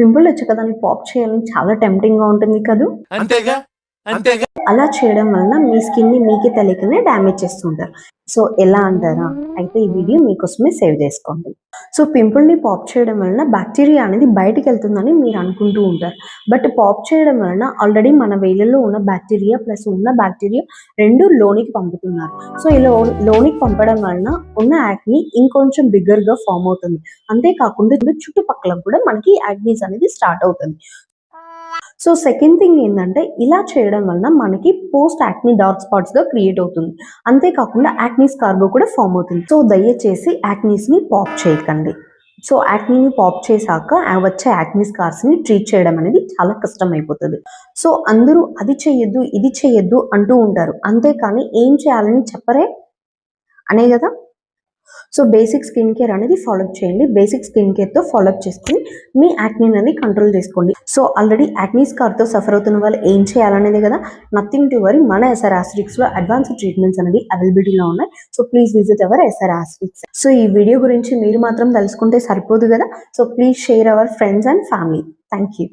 Pimple వచ్చాక దాన్ని pop చేయాలని చాలా టెంప్టింగ్ గా ఉంటుంది కదా. అంతేగా అంతేగా అలా చేయడం వలన మీ స్కిన్ ని మీకే తెలియకనే డ్యామేజ్ చేస్తుంటారు. సో ఎలా అంటారా, అయితే ఈ వీడియో మీకోసమే సేవ్ చేసుకోండి. సో పింపుల్ ని పాప్ చేయడం వలన బ్యాక్టీరియా అనేది బయటికి వెళ్తుందని మీరు అనుకుంటూ ఉంటారు. బట్ పాప్ చేయడం వలన ఆల్రెడీ మన వేళ్ళలో ఉన్న బ్యాక్టీరియా ప్లస్ ఉన్న బ్యాక్టీరియా రెండు లోనికి పంపుతున్నారు. సో ఇలా లోనికి పంపడం వలన ఉన్న యాక్ని ఇంకొంచెం బిగ్గర్ గా ఫామ్ అవుతుంది. అంతేకాకుండా చుట్టుపక్కల కూడా మనకి యాక్నీస్ అనేది స్టార్ట్ అవుతుంది. సో సెకండ్ థింగ్ ఏంటంటే, ఇలా చేయడం వలన మనకి పోస్ట్ యాక్ని డార్క్ స్పాట్స్ గా క్రియేట్ అవుతుంది. అంతేకాకుండా యాక్నీ స్కార్గా కూడా ఫామ్ అవుతుంది. సో దయచేసి యాక్నీస్ ని పాప్ చేయకండి. సో యాక్నీని పాప్ చేశాక వచ్చే యాక్నీ స్కార్స్ ని ట్రీట్ చేయడం అనేది చాలా కష్టం అయిపోతుంది. సో అందరూ అది చెయ్యొద్దు ఇది చెయ్యొద్దు అంటూ ఉంటారు, అంతేకాని ఏం చేయాలని చెప్పరే అనే కదా. సో బేసిక్ స్కిన్ కేర్ అనేది ఫాలోఅప్ చేయండి. బేసిక్ స్కిన్ కేర్తో ఫాలోఅప్ చేసుకుని మీ యాక్నీ అనేది కంట్రోల్ చేసుకోండి. సో ఆల్రెడీ యాక్నీ స్కార్తో సఫర్ అవుతున్న వాళ్ళు ఏం చేయాలనేది కదా. నథింగ్ టు వరీ, మన ఎస్ఆర్ ఆస్ట్రిక్స్లో అడ్వాన్స్డ్ ట్రీట్మెంట్స్ అనేది అవైలబిలిటీలో ఉన్నాయి. So please visit our SR Astrix. So ఈ వీడియో గురించి మీరు మాత్రం తెలుసుకుంటే సరిపోదు కదా. So please share our friends and family. Thank you.